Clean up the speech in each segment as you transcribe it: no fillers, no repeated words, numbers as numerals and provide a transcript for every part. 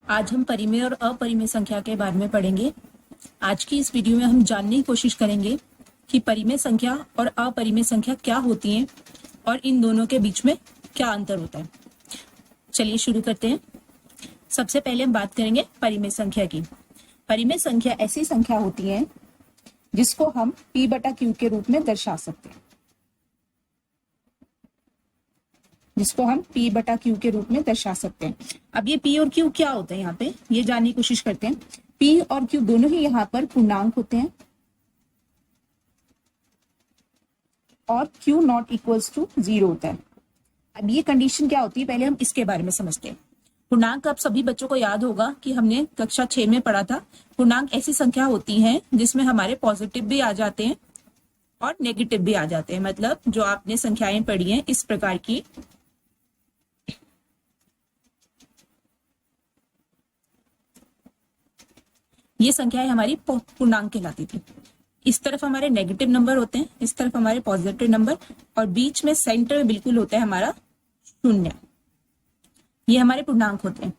आज हम परिमेय और अपरिमेय संख्या के बारे में पढ़ेंगे। आज की इस वीडियो में हम जानने की कोशिश करेंगे कि परिमेय संख्या और अपरिमेय संख्या क्या होती हैं और इन दोनों के बीच में क्या अंतर होता है। चलिए शुरू करते हैं। सबसे पहले हम बात करेंगे परिमेय संख्या की। परिमेय संख्या ऐसी संख्या होती है जिसको हम p/q के रूप में दर्शा सकते हैं, जिसको हम p/q के रूप में दर्शा सकते हैं। अब ये p और q क्या होता है, यहाँ पे ये जानने की कोशिश करते हैं। p और q दोनों ही यहाँ पर पूर्णांक होते हैं और q नॉट इक्वल्स टू 0 होता है। अब ये कंडीशन क्या होती है, पहले हम इसके बारे में समझते हैं। पूर्णांक आप सभी बच्चों को याद होगा कि हमने कक्षा 6 में पढ़ा था। पूर्णांक ऐसी संख्या होती हैं जिसमें हमारे पॉजिटिव भी आ जाते हैं और नेगेटिव भी आ जाते हैं। मतलब जो आपने संख्याएं पढ़ी हैं इस प्रकार की, ये संख्याएं हमारी पूर्णांक कहलाती थी। इस तरफ हमारे नेगेटिव नंबर होते हैं, इस तरफ हमारे पॉजिटिव नंबर, और बीच में सेंटर में बिल्कुल होता है हमारा शून्य। ये हमारे पूर्णांक होते हैं।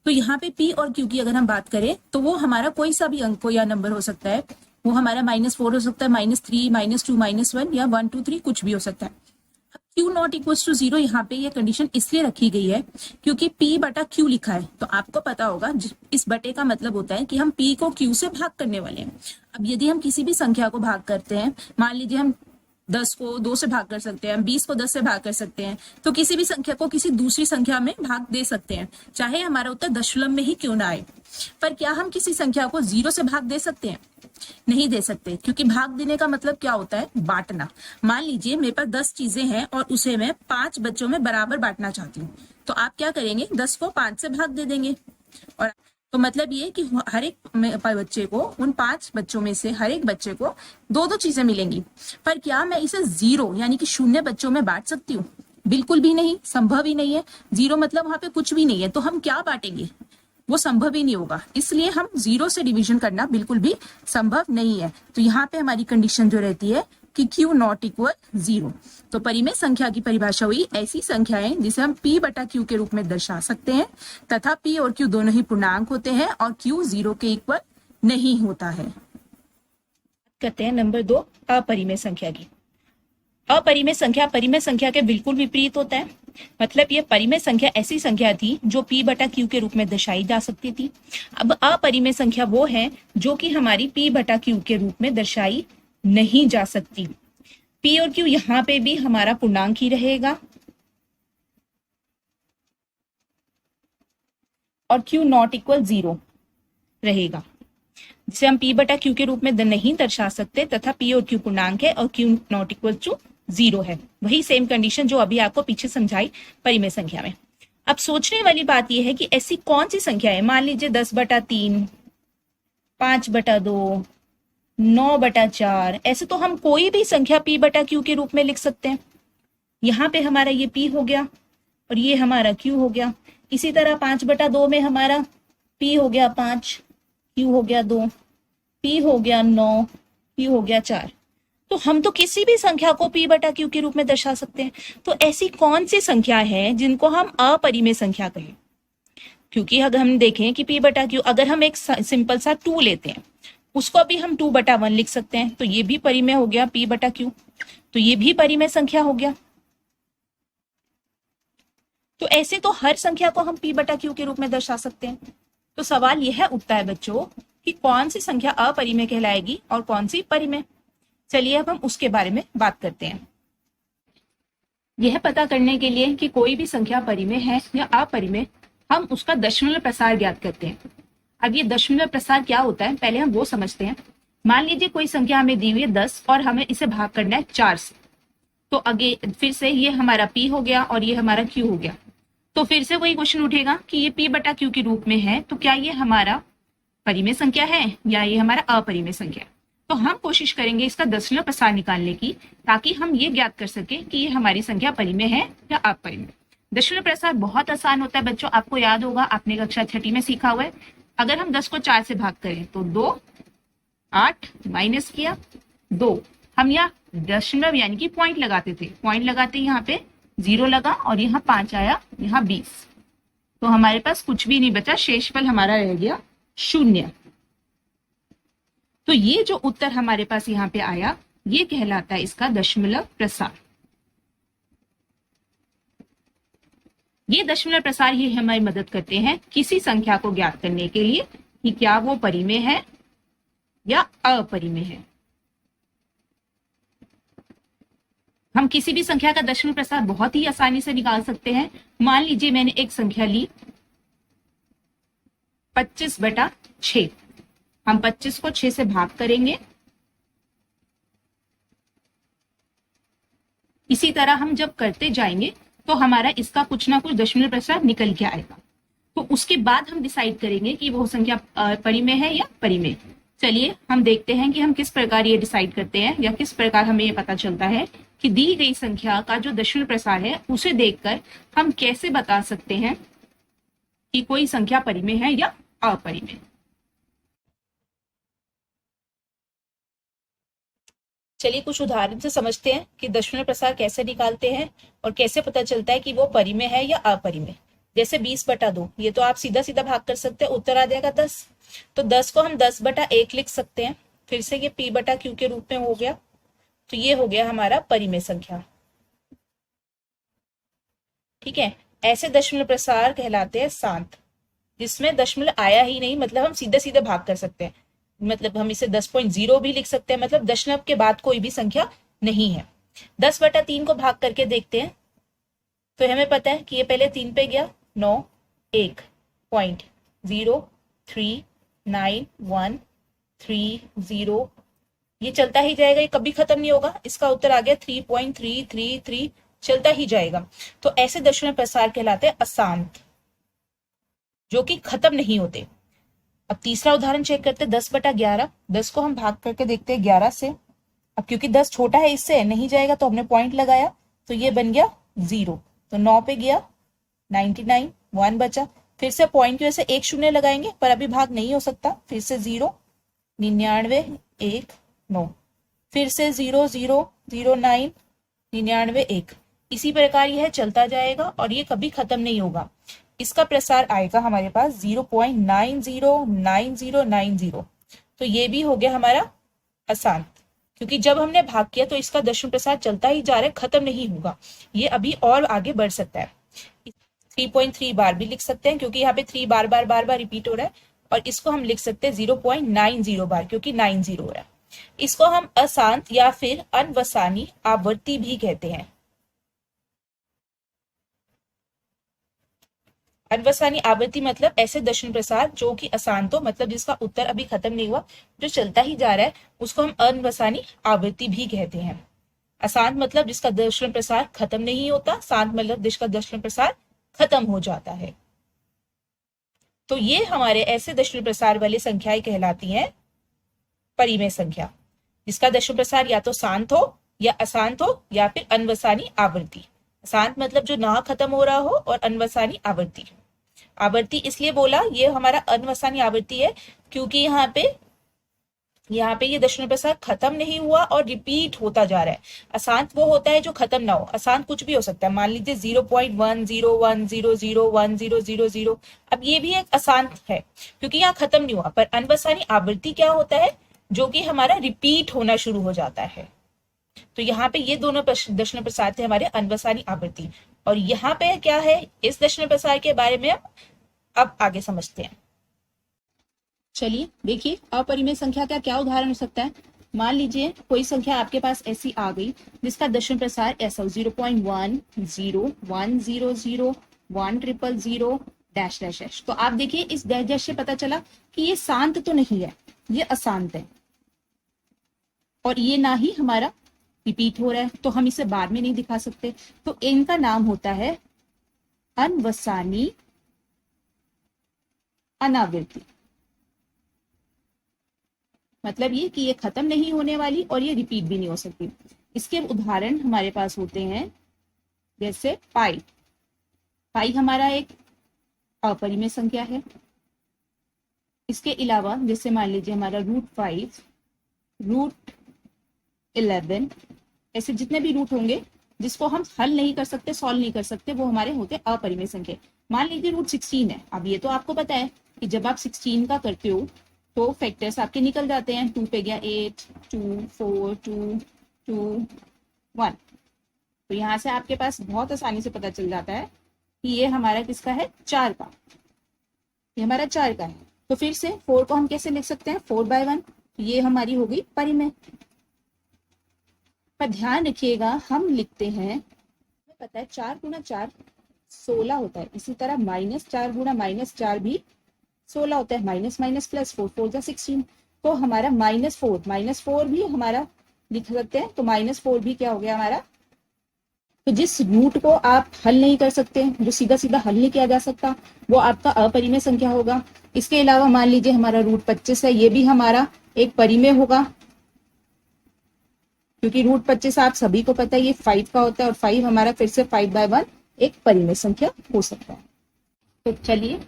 तो यहाँ पे p और q की अगर हम बात करें तो वो हमारा कोई सा भी अंक या नंबर हो सकता है। वो हमारा -4 हो सकता है, -3, -2, -1 या 1, 2, 3 कुछ भी हो सकता है। q नॉट इक्वल्स टू 0 यहाँ पे ये कंडीशन इसलिए रखी गई है क्योंकि p/q लिखा है। तो आपको पता होगा इस बटे का मतलब होता है कि हम p को q से भाग करने वाले हैं। अब यदि हम किसी भी संख्या को भाग करते हैं, मान लीजिए हम 10 को 2 से भाग कर सकते हैं, 20 को 10 से भाग कर सकते हैं, तो किसी भी संख्या को किसी दूसरी संख्या में भाग दे सकते हैं, चाहे हमारा उत्तर दशमलव में ही क्यों ना आए। पर क्या हम किसी संख्या को 0 से भाग दे सकते हैं? नहीं दे सकते, क्योंकि भाग देने का मतलब क्या होता है? बांटना। मान लीजिए मेरे पास 10 चीजें हैं और उसे मैं 5 बच्चों में बराबर बांटना चाहती हूँ, तो आप क्या करेंगे? 10 को 5 से भाग दे देंगे। और तो मतलब ये कि हर एक बच्चे को, उन 5 बच्चों में से हर एक बच्चे को 2-2 चीजें मिलेंगी। पर क्या मैं इसे 0 यानी कि 0 बच्चों में बांट सकती हूँ? बिल्कुल भी नहीं, संभव ही नहीं है। 0 मतलब वहां पे कुछ भी नहीं है, तो हम क्या बांटेंगे? वो संभव ही नहीं होगा। इसलिए हम 0 से डिवीजन करना बिल्कुल भी संभव नहीं है। तो यहाँ पे हमारी कंडीशन जो रहती है कि q नॉट इक्वल 0। तो परिमेय संख्या की परिभाषा हुई ऐसी संख्याएं जिसे हम p/q के रूप में दर्शा सकते हैं तथा p और q दोनों ही पूर्णांक होते हैं और q 0 के इक्वल नहीं होता है। कहते हैं नंबर 2 अपरिमेय संख्या की। अपरिमेय संख्या परिमेय संख्या के बिल्कुल विपरीत होता है। मतलब ये परिमेय संख्या ऐसी संख्या थी जो p/q के रूप में दर्शाई जा सकती थी। अब अपरिमेय संख्या वो है जो कि हमारी p/q के रूप में दर्शाई नहीं जा सकती। p और q यहाँ पे भी हमारा पूर्णांक ही रहेगा और q नॉट इक्वल 0 रहेगा, जिसे हम p/q के रूप में नहीं दर्शा सकते तथा p और q पूर्णांक है और q नॉट इक्वल टू 0 है। वही सेम कंडीशन जो अभी आपको पीछे समझाई परिमेय संख्या में। अब सोचने वाली बात यह है कि ऐसी कौन सी संख्या है, मान लीजिए 10/3, 5/2, 9/4, ऐसे तो हम कोई भी संख्या p/q के रूप में लिख सकते हैं। यहाँ पे हमारा ये p हो गया और ये हमारा q हो गया। इसी तरह 5/2 में हमारा p हो गया 5, q हो गया 2, p हो गया 9, q हो गया 4। तो हम तो किसी भी संख्या को p/q के रूप में दर्शा सकते हैं। तो ऐसी कौन सी संख्या है जिनको हम अपरिमेय संख्या कहें? क्योंकि अगर हम देखें कि p/q, अगर हम एक सिंपल सा 2 लेते हैं, उसको भी हम 2/1 लिख सकते हैं, तो ये भी परिमेय हो गया p/q। तो ये भी परिमेय संख्या हो गया। तो ऐसे तो हर संख्या को हम p/q के रूप में दर्शा सकते हैं। तो सवाल यह उठता है बच्चों कि कौन सी संख्या अपरिमेय कहलाएगी और कौन सी परिमेय। चलिए अब हम उसके बारे में बात करते हैं। यह पता करने के लिए कि कोई भी संख्या परिमेय है या अपरिमेय, हम उसका दशमलव प्रसार ज्ञात करते हैं। अब ये दशमलव प्रसार क्या होता है, पहले हम वो समझते हैं। मान लीजिए कोई संख्या हमें दी हुई है 10 और हमें इसे भाग करना है 4 से। तो आगे फिर से ये हमारा p हो गया और ये हमारा q हो गया। तो फिर से वही क्वेश्चन उठेगा कि ये p/q के रूप में है, तो क्या ये हमारा परिमेय संख्या है या ये हमारा अपरिमेय संख्या? तो हम कोशिश करेंगे इसका दशमलव प्रसार निकालने की, ताकि हम ये ज्ञात कर सके कि ये हमारी संख्या परिमेय है या अपरिमेय। दशमलव प्रसार बहुत आसान होता है बच्चों, आपको याद होगा, आपने कक्षा 6 में सीखा हुआ है। अगर हम 10 को 4 से भाग करें तो 2, 8 माइनस किया 2, हम यहाँ दशमलव यानी कि पॉइंट लगाते थे, पॉइंट लगाते यहाँ पे 0 लगा और यहाँ 5 आया, यहाँ 20। तो हमारे पास कुछ भी नहीं बचा, शेषफल हमारा रह गया 0। तो ये जो उत्तर हमारे पास यहाँ पे आया, ये कहलाता है इसका दशमलव प्रसार। ये दशमलव प्रसार ही हमारी मदद करते हैं किसी संख्या को ज्ञात करने के लिए कि क्या वो परिमेय है या अपरिमेय है। हम किसी भी संख्या का दशमलव प्रसार बहुत ही आसानी से निकाल सकते हैं। मान लीजिए मैंने एक संख्या ली 25/6। हम 25 को 6 से भाग करेंगे। इसी तरह हम जब करते जाएंगे तो हमारा इसका कुछ ना कुछ दशमलव प्रसार निकल के आएगा। तो उसके बाद हम डिसाइड करेंगे कि वो संख्या परिमेय है या परिमेय। चलिए हम देखते हैं कि हम किस प्रकार ये डिसाइड करते हैं या किस प्रकार हमें ये पता चलता है कि दी गई संख्या का जो दशमलव प्रसार है उसे देखकर हम कैसे बता सकते हैं कि कोई संख्या परिमेय है या अपरिमेय। चलिए कुछ उदाहरण से समझते हैं कि दशमलव प्रसार कैसे निकालते हैं और कैसे पता चलता है कि वो परिमेय है या अपरिमेय। जैसे 20/2, ये तो आप सीधा सीधा भाग कर सकते हैं, उत्तर आ जाएगा 10। तो 10 को हम 10/1 लिख सकते हैं। फिर से ये p/q के रूप में हो गया। तो ये हो गया हमारा परिमेय संख्या। ठीक है, ऐसे दशमलव प्रसार कहलाते हैं शांत, जिसमें दशमलव आया ही नहीं, मतलब हम सीधे सीधे भाग कर सकते हैं। मतलब हम इसे 10.0 भी लिख सकते हैं, मतलब दशमलव के बाद कोई भी संख्या नहीं है। 10/3 को भाग करके देखते हैं तो हमें पता है कि ये पहले 3 पे गया, 9, 1.0391330, ये चलता ही जाएगा, ये कभी खत्म नहीं होगा। इसका उत्तर आ गया 3.333, चलता ही जाएगा। तो ऐसे दशमलव प्रसार कहलाते हैं अशांत, जो कि खत्म नहीं होते। अब तीसरा उदाहरण चेक करते हैं, 10/11। 10 को हम भाग करके देखते हैं 11 से। अब क्योंकि 10 छोटा है, इससे नहीं जाएगा, तो हमने पॉइंट लगाया, तो ये बन गया 0। तो 9 पे गया, 99, 1 बचा। फिर से पॉइंट की वजह से 1 शून्य लगाएंगे, पर अभी भाग नहीं हो सकता। फिर से 0, 99, 1, 9, फिर से 0, 0, 0, 9, 99, 1। इसी प्रकार यह चलता जाएगा और ये कभी खत्म नहीं होगा। इसका प्रसार आएगा हमारे पास 0.909090। तो ये भी हो गया हमारा अशांत, क्योंकि जब हमने भाग किया तो इसका दशमलव प्रसार चलता ही जा रहा है, खत्म नहीं होगा, ये अभी और आगे बढ़ सकता है। 3.3 बार भी लिख सकते हैं, क्योंकि यहाँ पे 3 बार बार बार बार रिपीट हो रहा है। और इसको हम लिख सकते हैं 0.90 बार, क्योंकि 90 हो रहा है। इसको हम अशांत या फिर अनवसानी आवृत्ति भी कहते हैं। अनवसानी आवृत्ति मतलब ऐसे दशमलव प्रसार जो कि अशांत हो, मतलब जिसका उत्तर अभी खत्म नहीं हुआ, जो चलता ही जा रहा है, उसको हम अनवसानी आवृत्ति भी कहते हैं। अशांत मतलब जिसका दशमलव प्रसार खत्म नहीं होता, शांत मतलब जिसका दशमलव प्रसार खत्म हो जाता है। तो ये हमारे ऐसे दशमलव प्रसार वाली संख्याएं कहलाती हैं परिमेय संख्या, जिसका दशमलव प्रसार या तो शांत हो या अशांत हो या फिर अनवसानी आवृत्ति। शांत मतलब जो ना खत्म हो रहा हो, और अनवसानी आवृत्ति। आवृत्ति इसलिए बोला, ये हमारा अनवसानी आवृत्ति है क्योंकि यहाँ पे ये दशमलव प्रसार खत्म नहीं हुआ और रिपीट होता जा रहा है। अशांत वो होता है जो खत्म ना हो। अशांत कुछ भी हो सकता है, मान लीजिए 0.10100000। अब ये भी एक अशांत है क्योंकि यहाँ खत्म नहीं हुआ। पर अनवसानी आवृत्ति क्या होता है, जो कि हमारा रिपीट होना शुरू हो जाता है। तो यहाँ पे ये दोनों दशमलव प्रसार थे हमारे अनवसानी आवृत्ति। और यहाँ पे क्या है, इस दशमलव प्रसार के बारे में अब आगे समझते हैं। चलिए देखिए, अपरिमेय संख्या का क्या उदाहरण हो सकता है। मान लीजिए कोई संख्या आपके पास ऐसी आ गई जिसका दशमलव प्रसार ऐसा हो 0.10100100 डैश डैश डैश। तो आप देखिए इस डैश डैश से पता चला कि ये शांत तो नहीं है, ये अशांत है, और ये ना ही हमारा रिपीट हो रहा है, तो हम इसे बार में नहीं दिखा सकते। तो इनका नाम होता है अनवसानी अनावृत्ति। मतलब ये कि ये खत्म नहीं होने वाली और ये रिपीट भी नहीं हो सकती। इसके उदाहरण हमारे पास होते हैं जैसे पाई। पाई हमारा एक अपरिमेय संख्या है। इसके अलावा जैसे मान लीजिए हमारा √5, √11, ऐसे जितने भी रूट होंगे जिसको हम हल नहीं कर सकते, सॉल्व नहीं कर सकते, वो हमारे होते अपरिमेय संख्या। मान लीजिए रूट 16 है। अब ये तो आपको पता है कि जब आप 16 का करते हो तो फैक्टर्स आपके निकल जाते हैं। 2 पे गया 8, 2, 4, 2, 2, 1। तो यहाँ से आपके पास बहुत आसानी से पता चल जाता है कि ये हमारा किसका है, 4 का। ये हमारा 4 का है। तो फिर से 4 को हम कैसे लिख सकते हैं, 4/1। ये हमारी हो गई परिमेय। पर ध्यान रखिएगा हम लिखते हैं, पता है 4 गुना 4 16 होता है। इसी तरह -4 गुना -4 भी 16 होता है। माइनस माइनस प्लस 4, 4 जा 16। तो हमारा -4 भी हमारा लिख सकते हैं। तो -4 भी क्या हो गया हमारा। तो जिस रूट को आप हल नहीं कर सकते, जो सीधा सीधा हल नहीं किया जा सकता, वो आपका अपरिमेय संख्या होगा। इसके अलावा मान लीजिए हमारा रूट 25 है, ये भी हमारा एक परिमेय होगा, क्योंकि रूट 25 आप सभी को पता है ये 5 का होता है, और 5 हमारा फिर से 5/1 एक परिमेय संख्या हो सकता है। तो चलिए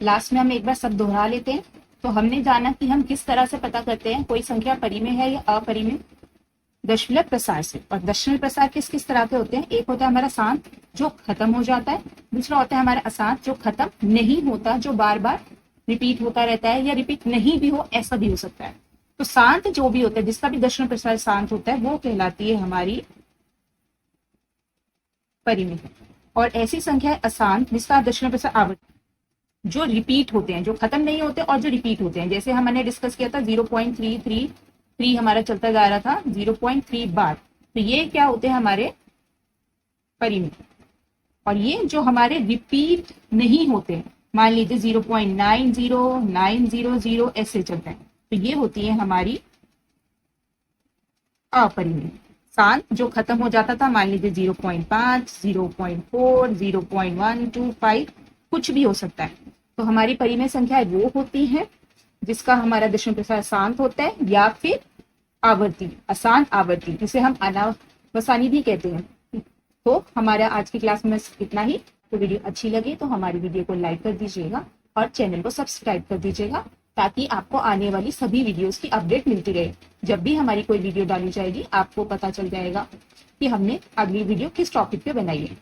लास्ट में हम एक बार सब दोहरा लेते हैं। तो हमने जाना कि हम किस तरह से पता करते हैं कोई संख्या परिमेय है या अपरिमेय, दशमलव प्रसार से। और दशमलव प्रसार किस किस तरह के होते हैं, एक होता है हमारा शांत जो खत्म हो जाता है, दूसरा होता है हमारा अशांत जो खत्म नहीं होता, जो बार बार रिपीट होता रहता है, या रिपीट नहीं भी हो ऐसा भी हो सकता है। तो शांत जो भी होता है, जिसका भी दशमलव प्रसार शांत होता है, वो कहलाती है हमारी परिमेय। और ऐसी संख्या है अशांत जिसका दशमलव प्रसार आवर्ती, जो रिपीट होते हैं, जो खत्म नहीं होते और जो रिपीट होते हैं। जैसे हमने डिस्कस किया था 0.333 हमारा चलता जा रहा था 0.3 बार। तो ये क्या होते हैं हमारे परिमेय। और ये जो हमारे रिपीट नहीं होते, मान लीजिए 0.90900 ऐसे चलते हैं, तो ये होती है हमारी अपरिमेय। शांत जो खत्म हो जाता था, मान लीजिए 0.5, 0.4, 0.125 कुछ भी हो सकता है। तो हमारी परिमेय संख्याएं वो होती हैं जिसका हमारा दशमलव प्रसार शांत होता है, या फिर आवर्ती, अशांत आवर्ती, जिसे हम अनावसानी भी कहते हैं। तो हमारा आज की क्लास में इतना ही। तो वीडियो अच्छी लगी तो हमारी वीडियो को लाइक कर दीजिएगा और चैनल को सब्सक्राइब कर दीजिएगा, ताकि आपको आने वाली सभी वीडियोस की अपडेट मिलती रहे। जब भी हमारी कोई वीडियो डाली जाएगी आपको पता चल जाएगा कि हमने अगली वीडियो किस टॉपिक पे बनाई है।